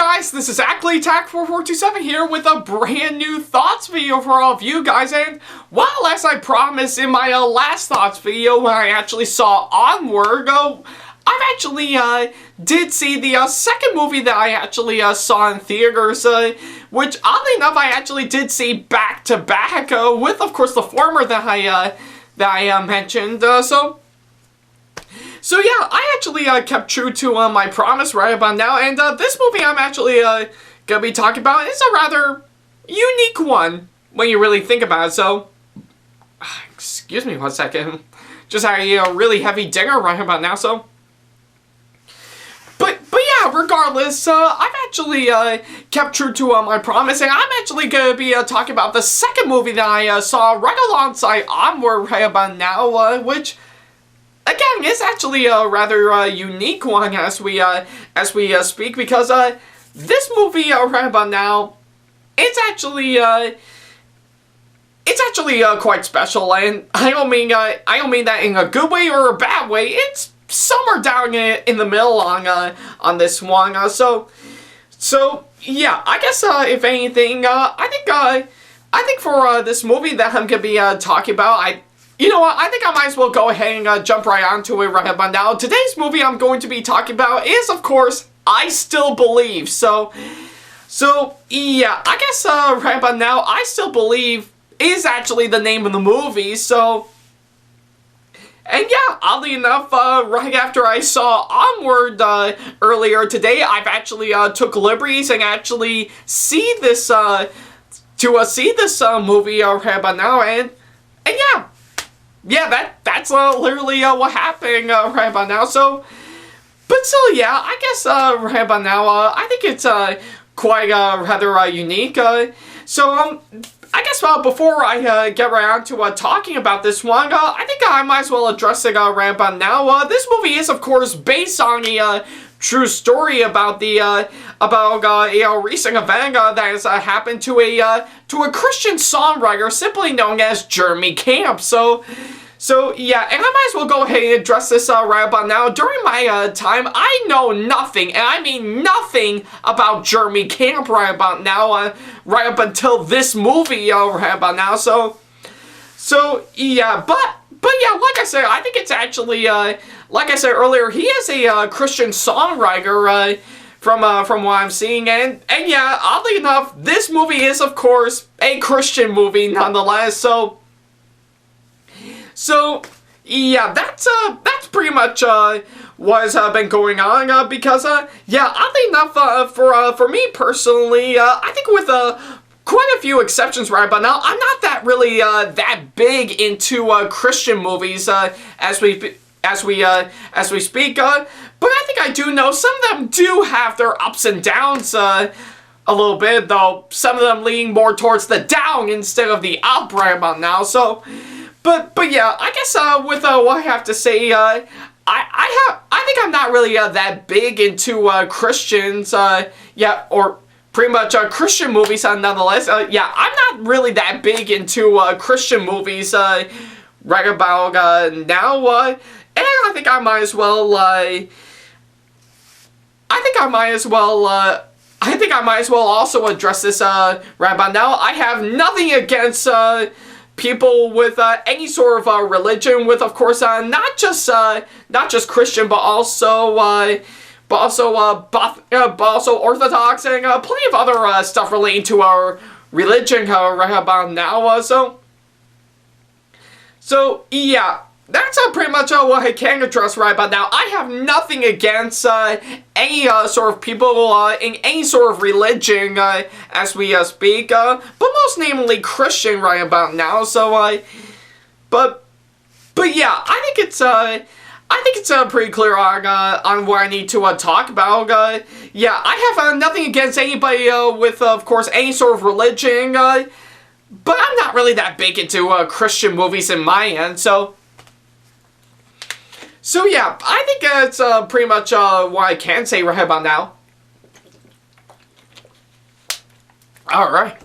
guys, this is Ackleyattack4427 here with a brand new thoughts video for all of you guys, and well, as I promised in my last thoughts video when I actually saw Onward, I've actually did see the second movie that I actually saw in theaters, which oddly enough I actually did see back to back with, of course, the former that I mentioned. So yeah, I actually kept true to my promise right about now, and this movie I'm actually gonna be talking about is a rather unique one when you really think about it. So, excuse me one second, just had a really heavy dinner right about now. So, but yeah, regardless, I've actually kept true to my promise, and I'm actually gonna be talking about the second movie that I saw right alongside Onward right about now, which, again, it's actually a rather unique one as we speak, because this movie right about now, it's actually quite special, and I don't mean that in a good way or a bad way. It's somewhere down in the middle on this one. So yeah, I guess if anything, I think for this movie that I'm gonna be talking about, you know what, I think I might as well go ahead and jump right onto it right about now. Today's movie I'm going to be talking about is, of course, I Still Believe. So yeah, I guess right about now, I Still Believe is actually the name of the movie. So, and yeah, oddly enough, right after I saw Onward earlier today, I've actually took liberties and actually see this movie right about now, and yeah. Yeah, that's literally what happened right about now. So, but still, yeah, I guess right about now, I think it's quite rather unique. So, I guess before I get right on to talking about this one, I think I might as well address it right about now. This movie is, of course, based on a true story about a recent event that has happened to a Christian songwriter simply known as Jeremy Camp. So yeah, and I might as well go ahead and address this right about now. During my time, I know nothing, and I mean nothing, about Jeremy Camp right about now, right up until this movie right about now. So yeah, but yeah, like I said, I think it's actually like I said earlier, he is a Christian songwriter from what I'm seeing, and yeah, oddly enough, this movie is, of course, a Christian movie nonetheless. So yeah, that's pretty much what has been going on, because yeah, oddly enough, for me personally, I think with quite a few exceptions right about now, I'm not that really that big into Christian movies as we speak, but I think I do know some of them do have their ups and downs a little bit, though some of them leaning more towards the down instead of the up right about now. So, but yeah, I guess with what I have to say, I think I'm not really that big into Christians, yeah, or pretty much Christian movies nonetheless. Yeah, I'm not really that big into Christian movies right about now, and I think I might as well also address this right about now. I have nothing against people with any sort of religion, with, of course, not just Christian, but also Orthodox and plenty of other stuff relating to our religion right about now. So yeah, that's pretty much what I can address right about now. I have nothing against any sort of people in any sort of religion as we speak, but most namely Christian right about now. So but yeah, I think it's pretty clear on what I need to talk about. Yeah, I have nothing against anybody with, of course, any sort of religion, but I'm not really that big into Christian movies in my end. So yeah, I think it's pretty much what I can say right about now. Alright.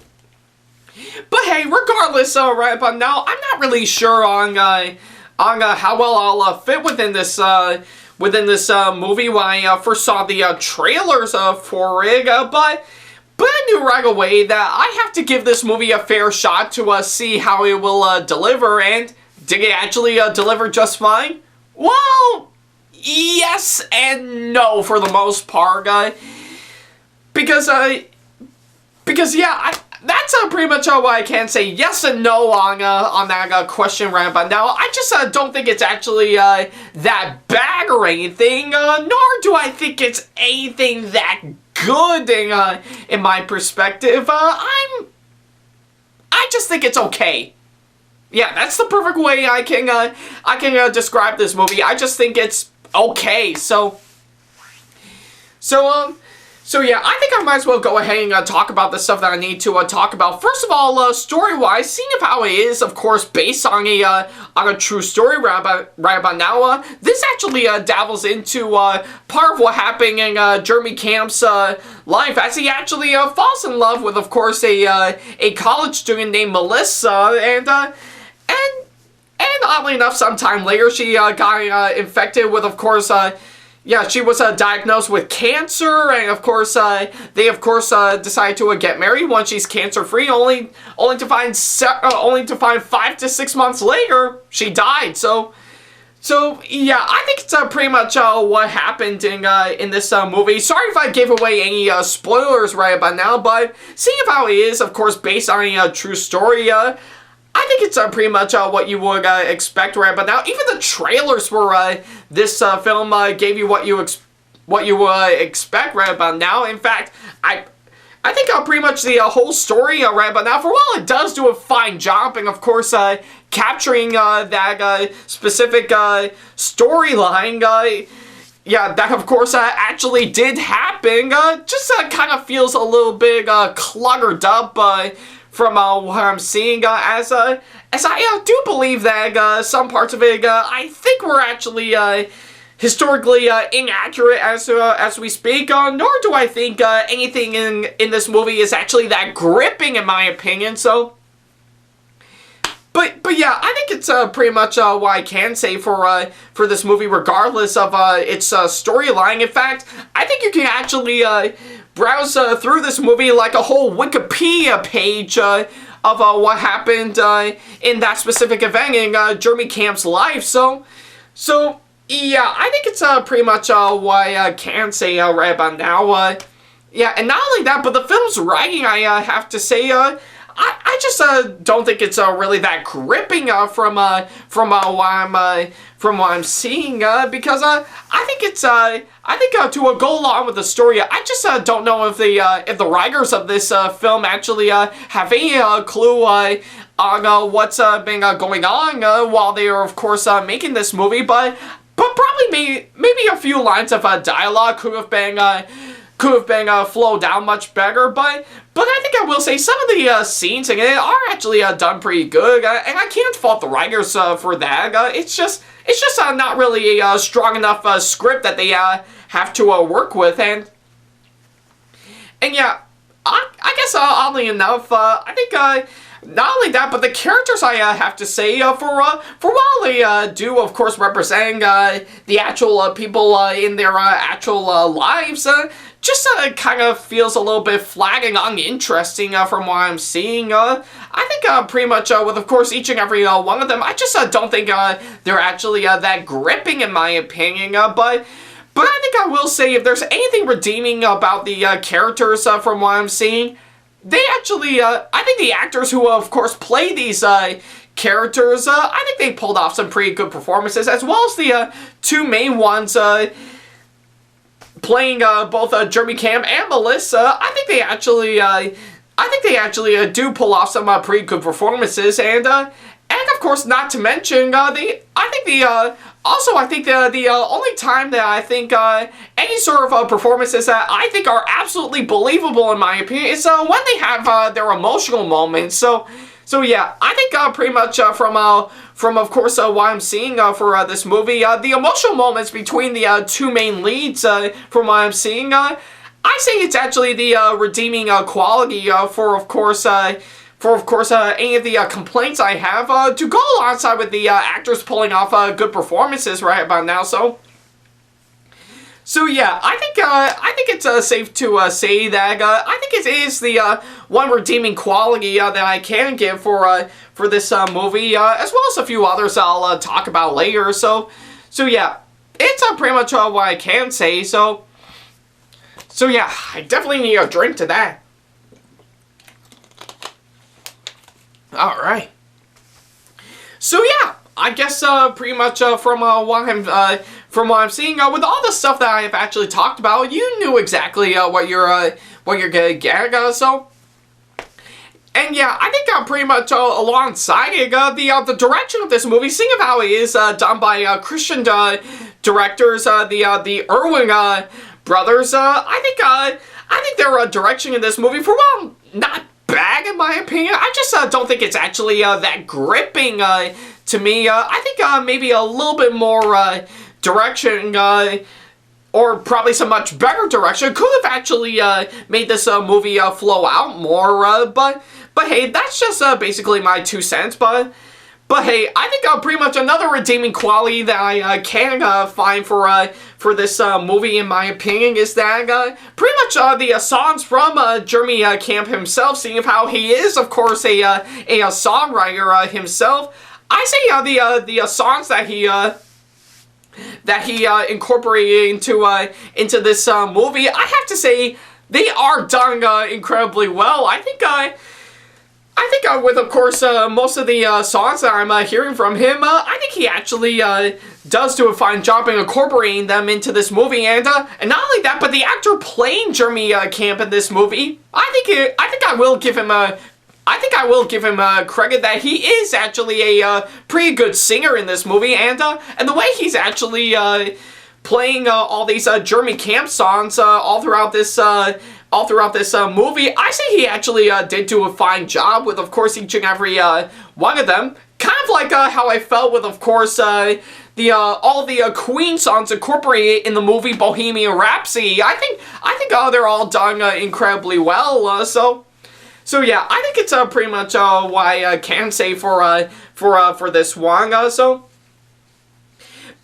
But hey, regardless, right about now, I'm not really sure on how well I'll fit within this within this movie when I first saw the trailers for it, but I knew right away that I have to give this movie a fair shot to see how it will deliver, and did it actually deliver just fine? Well, yes and no for the most part, because yeah, that's pretty much what I can say yes and no on that question right about now. I just don't think it's actually that bad or anything, nor do I think it's anything that good in my perspective. I just think it's okay. Yeah, that's the perfect way I can describe this movie. I just think it's okay. So yeah, I think I might as well go ahead and talk about the stuff that I need to talk about. First of all, story-wise, seeing of how it is, of course, based on a true story right about now, this actually dabbles into part of what happened in Jeremy Camp's life, as he actually falls in love with, of course, a college student named Melissa, and oddly enough, sometime later, she got infected with, of course, yeah, she was diagnosed with cancer, and of course, they of course decide to get married once she's cancer-free. Only to find 5 to 6 months later, she died. So yeah, I think it's pretty much what happened in this movie. Sorry if I gave away any spoilers right about now, but seeing how it is, of course, based on a true story, I think it's pretty much what you would expect right about now. Even the trailers for this film gave you what you expect right about now. In fact, I think pretty much the whole story right about now, for while it does do a fine job, and of course capturing that specific storyline, yeah, that of course actually did happen, just kind of feels a little bit cluttered up from what I'm seeing, as I do believe that some parts of it, I think were actually historically inaccurate as we speak, nor do I think anything in this movie is actually that gripping, in my opinion. So, but yeah, I think it's pretty much what I can say for this movie, regardless of its storyline. In fact, I think you can actually browse through this movie like a whole Wikipedia page of what happened in that specific event in Jeremy Camp's life. So yeah, I think it's pretty much what I can say right about now. Yeah, and not only that, but the film's writing, I have to say, I just don't think it's really that gripping from what I'm seeing, because I think it's to go along with the story, I just don't know if the writers of this film actually have any clue on what's been going on while they are, of course, making this movie, but probably maybe a few lines of dialogue could have been flowed down much better, but I think I will say some of the scenes in it are actually done pretty good, and I can't fault the writers for that. It's just not really a strong enough script that they have to work with, and yeah, I guess oddly enough, I think not only that, but the characters, I have to say, for while they do, of course, represent the actual people in their actual lives, just kind of feels a little bit flat and uninteresting from what I'm seeing. I think pretty much with, of course, each and every one of them, I just don't think they're actually that gripping, in my opinion, but I think I will say, if there's anything redeeming about the characters from what I'm seeing, they actually, I think the actors who, of course, play these characters, I think they pulled off some pretty good performances, as well as the two main ones playing both Jeremy Camp and Melissa. I think they actually do pull off some pretty good performances, and of course, not to mention the only time that I think any sort of performances that I think are absolutely believable, in my opinion, is when they have their emotional moments. So yeah, I think pretty much from of course what I'm seeing for this movie, the emotional moments between the two main leads, from what I'm seeing, I say it's actually the redeeming quality for of course any of the complaints I have, to go alongside with the actors pulling off good performances right about now. So So yeah, I think it's safe to say that I think it is the one redeeming quality that I can give for this movie, as well as a few others I'll talk about later. So yeah, it's pretty much what I can say. So yeah, I definitely need a drink to that. All right. So yeah, I guess pretty much from what I'm seeing, with all the stuff that I have actually talked about, you knew exactly what you're gonna get. So, and yeah, I think pretty much alongside it, the direction of this movie, seeing of how it is done by Christian directors, the Irwin brothers, I think their direction in this movie, for one, not bad in my opinion. I just don't think it's actually that gripping to me. I think maybe a little bit more direction, or probably some much better direction, could have actually made this movie flow out more. But hey, that's just basically my 2 cents. But hey, I think pretty much another redeeming quality that I can find for this movie, in my opinion, is that pretty much the songs from Jeremy Camp himself, seeing of how he is, of course, a songwriter himself. I say the songs that he incorporated into this movie, I have to say they are done incredibly well. I think with, of course, most of the songs that I'm hearing from him, I think he actually does do a fine job in incorporating them into this movie, and not only that, but the actor playing Jeremy Camp in this movie, I think I will give him credit that he is actually a pretty good singer in this movie, and the way he's actually playing all these Jeremy Camp songs all throughout this movie, I say he actually did do a fine job with, of course, each and every one of them. Kind of like how I felt with, of course, all the Queen songs incorporated in the movie Bohemian Rhapsody. I think they're all done incredibly well. So yeah, I think it's pretty much what I can say for this one.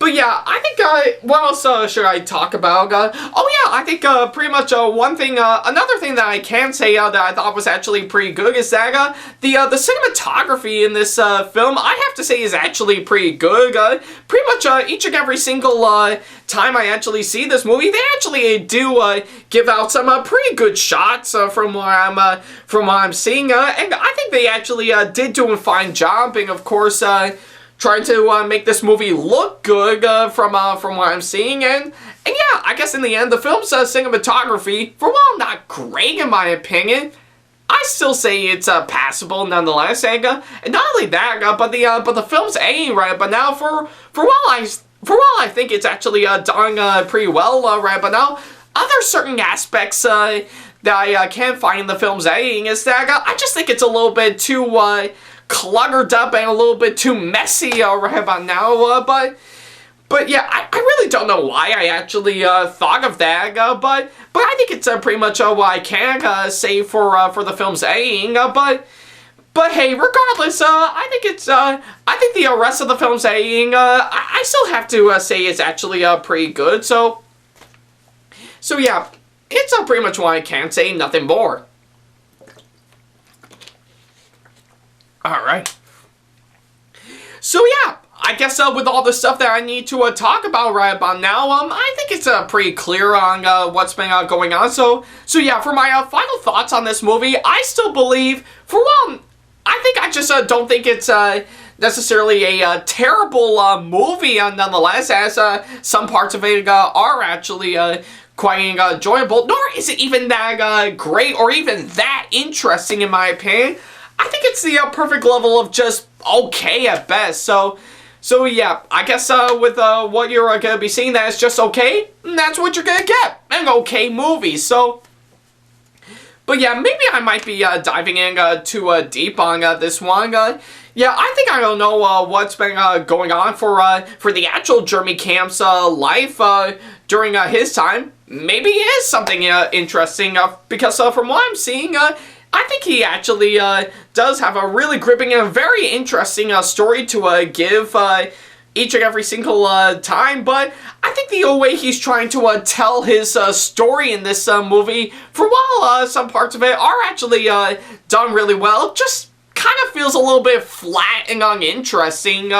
But yeah, I think, what else should I talk about? Oh yeah, I think pretty much another thing that I can say that I thought was actually pretty good is that the cinematography in this film, I have to say, is actually pretty good. Pretty much each and every single time I actually see this movie, they actually do give out some pretty good shots from what I'm seeing, and I think they actually did do a fine job, and of course, trying to make this movie look good from what I'm seeing, and yeah, I guess in the end, the film's cinematography, for while not great in my opinion, I still say it's passable nonetheless, and not only that, but the film's editing right but now, for while I think it's actually done pretty well right but now, other certain aspects that I can find in the film's editing is that I just think it's a little bit too cluttered up and a little bit too messy right about now, but yeah, I really don't know why I actually thought of that, but I think it's pretty much what I can say for the film's editing, but hey, regardless, I think the rest of the film's editing, I still have to say it's actually pretty good, so yeah, it's pretty much what I can say, nothing more. Alright. So yeah, I guess with all the stuff that I need to talk about right about now, I think it's pretty clear on what's been going on. So yeah, for my final thoughts on this movie, I still believe, for one, I think I just don't think it's necessarily a terrible movie nonetheless, as some parts of it are actually quite enjoyable, nor is it even that great or even that interesting in my opinion. I think it's the perfect level of just okay at best. So yeah, I guess with what you're going to be seeing that is just okay, that's what you're going to get, an okay movie. So, but yeah, maybe I might be diving in too deep on this one. Yeah, I think I don't know what's been going on for the actual Jeremy Camp's life during his time. Maybe it is something interesting because from what I'm seeing, I think he actually does have a really gripping and very interesting story to give, each and every single time, but I think the way he's trying to tell his story in this movie, for while some parts of it are actually done really well, just kind of feels a little bit flat and uninteresting,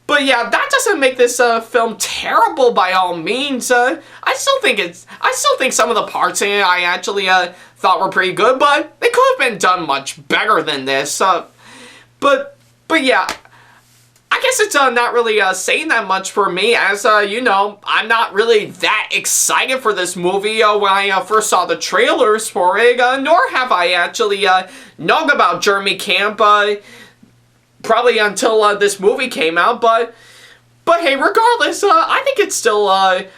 but yeah, that doesn't make this film terrible by all means. I still think some of the parts in it I actually thought were pretty good, but they could have been done much better than this. But yeah, I guess it's not really saying that much for me, as you know, I'm not really that excited for this movie when I first saw the trailers for it, nor have I actually known about Jeremy Camp probably until this movie came out, but hey, regardless, I think it's still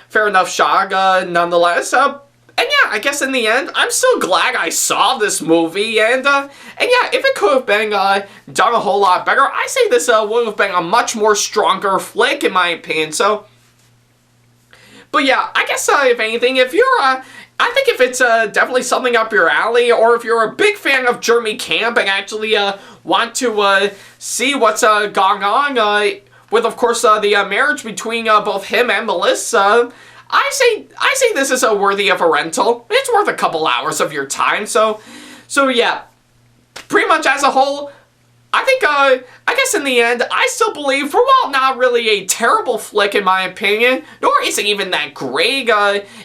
fair enough shock nonetheless. And yeah, I guess in the end, I'm still glad I saw this movie, and yeah, if it could have been done a whole lot better, I say this would have been a much more stronger flick in my opinion. So, but yeah, I guess if anything, if you're I think if it's definitely something up your alley, or if you're a big fan of Jeremy Camp and actually want to see what's going on with, of course, the marriage between both him and Melissa, I say this is worthy of a rental. It's worth a couple hours of your time. So yeah, pretty much as a whole, I think I guess in the end, I still believe, for while not really a terrible flick in my opinion, nor is it even that great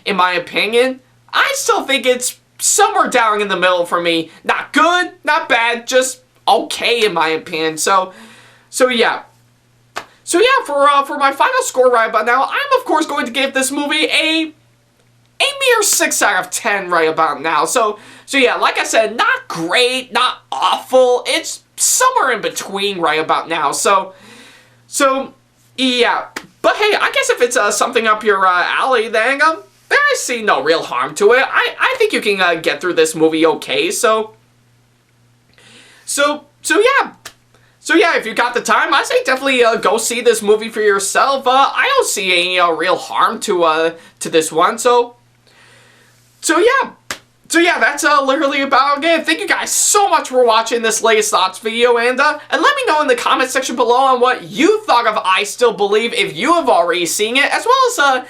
in my opinion, I still think it's somewhere down in the middle for me. Not good, not bad, just okay in my opinion. So yeah. So yeah, for my final score right about now, I'm of course going to give this movie a mere 6 out of 10 right about now. So yeah, like I said, not great, not awful. It's somewhere in between right about now. So yeah. But hey, I guess if it's something up your alley, then I see no real harm to it. I think you can get through this movie okay. So yeah. So yeah, if you got the time, I say definitely go see this movie for yourself. I don't see any real harm to this one. So yeah, that's literally about it. Thank you guys so much for watching this latest thoughts video, and let me know in the comment section below on what you thought of I Still Believe if you have already seen it, as well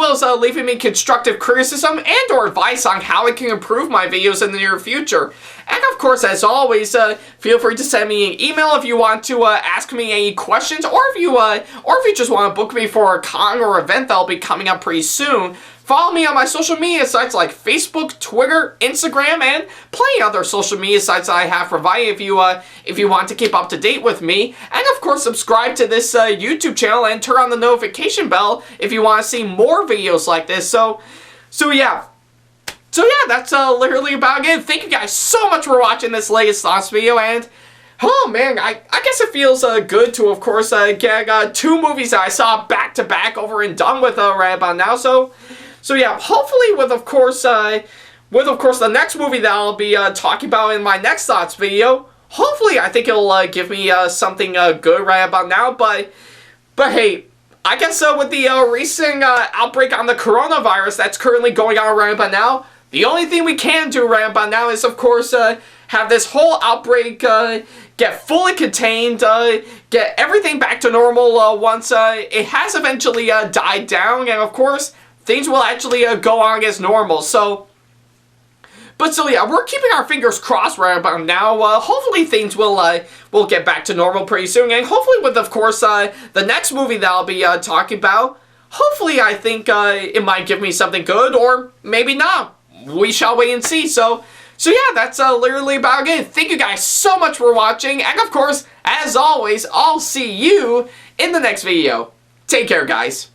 as leaving me constructive criticism and or advice on how I can improve my videos in the near future. And of course, as always, feel free to send me an email if you want to ask me any questions, or if you just want to book me for a con or event that'll be coming up pretty soon. Follow me on my social media sites like Facebook, Twitter, Instagram, and plenty other social media sites I have provided if you want to keep up to date with me. And of course, subscribe to this YouTube channel and turn on the notification bell if you want to see more videos like this. So yeah. So yeah, that's literally about it. Thank you guys so much for watching this latest thoughts video, and oh man, I guess it feels good to, of course, get 2 movies that I saw back to back over and done with right about now. So yeah, hopefully with of course the next movie that I'll be talking about in my next thoughts video, hopefully I think it'll give me something good right about now. But hey, I guess with the recent outbreak on the coronavirus that's currently going on right about now, the only thing we can do right about now is, of course, have this whole outbreak get fully contained, get everything back to normal once it has eventually died down, and of course, things will actually go on as normal. But yeah, we're keeping our fingers crossed right about now. Hopefully things will get back to normal pretty soon, and hopefully with, of course, the next movie that I'll be talking about, hopefully I think it might give me something good, or maybe not. We shall wait and see. So yeah, that's literally about it. Thank you guys so much for watching, and of course, as always, I'll see you in the next video. Take care, guys.